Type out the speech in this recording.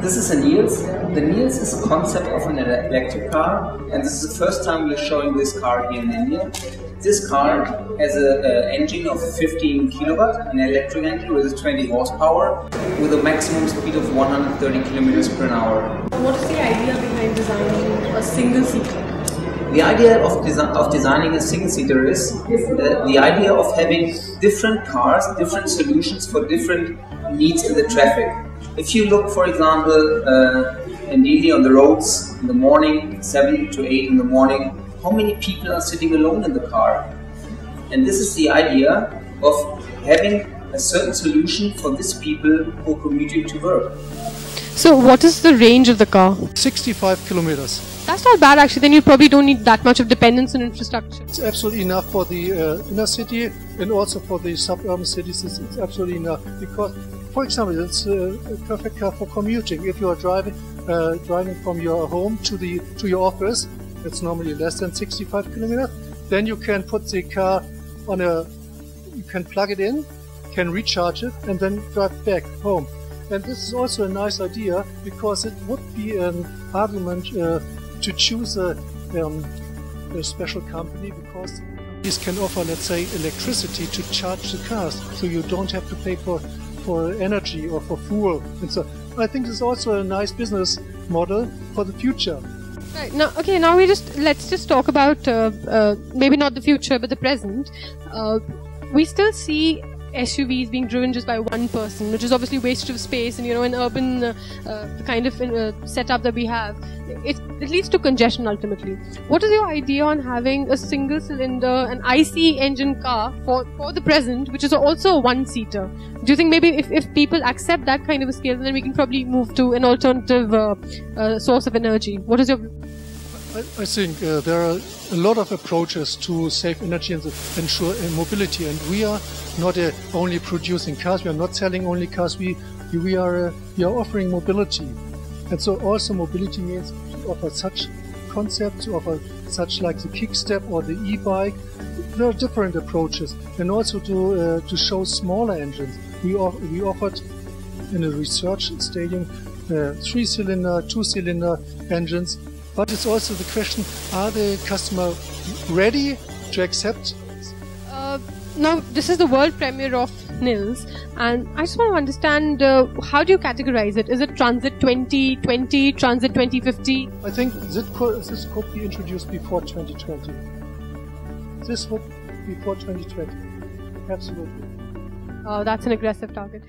This is a Niels. The Niels is a concept of an electric car, and this is the first time we're showing this car here in India. This car has an engine of 15 kilowatt, an electric engine with 20 horsepower, with a maximum speed of 130 kilometers per hour. What is the idea behind designing a single-seater? The idea of designing a single-seater is the idea of having different cars, different solutions for different needs in the traffic. If you look, for example, in Delhi on the roads in the morning, 7 to 8 in the morning, how many people are sitting alone in the car? And this is the idea of having a certain solution for these people who are commuting to work. So what is the range of the car? 65 kilometers. That's not bad actually, then you probably don't need that much of dependence on infrastructure. It's absolutely enough for the inner city and also for the suburban cities. It's absolutely enough because, for example, it's a perfect car for commuting. If you are driving from your home to your office, it's normally less than 65 kilometers. Then you can put the car you can plug it in, can recharge it, and then drive back home. And this is also a nice idea because it would be an argument to choose a special company because these can offer, let's say, electricity to charge the cars, so you don't have to pay for energy or for fuel. And so I think this is also a nice business model for the future. Right. Now, okay, now let's just talk about maybe not the future but the present. We still see SUVs being driven just by one person, which is obviously waste of space, and an urban kind of setup that we have, it leads to congestion ultimately. What is your idea on having a single cylinder, an IC engine car for the present, which is also a one-seater? Do you think maybe if people accept that kind of a scale, then we can probably move to an alternative source of energy? What is your view? I think there are a lot of approaches to save energy and ensure mobility, and we are not only producing cars, we are not selling only cars, we are offering mobility. And so also mobility means to offer such concepts, to offer such like the kick-step or the e-bike. There are different approaches, and also to show smaller engines. We offered in a research stadium 3-cylinder, 2-cylinder engines. But it's also the question, are the customer ready to accept? Now, this is the world premiere of Nils, and I just want to understand, how do you categorize it? Is it Transit 2020, Transit 2050? I think this could be introduced before 2020. This would be before 2020, absolutely. That's an aggressive target.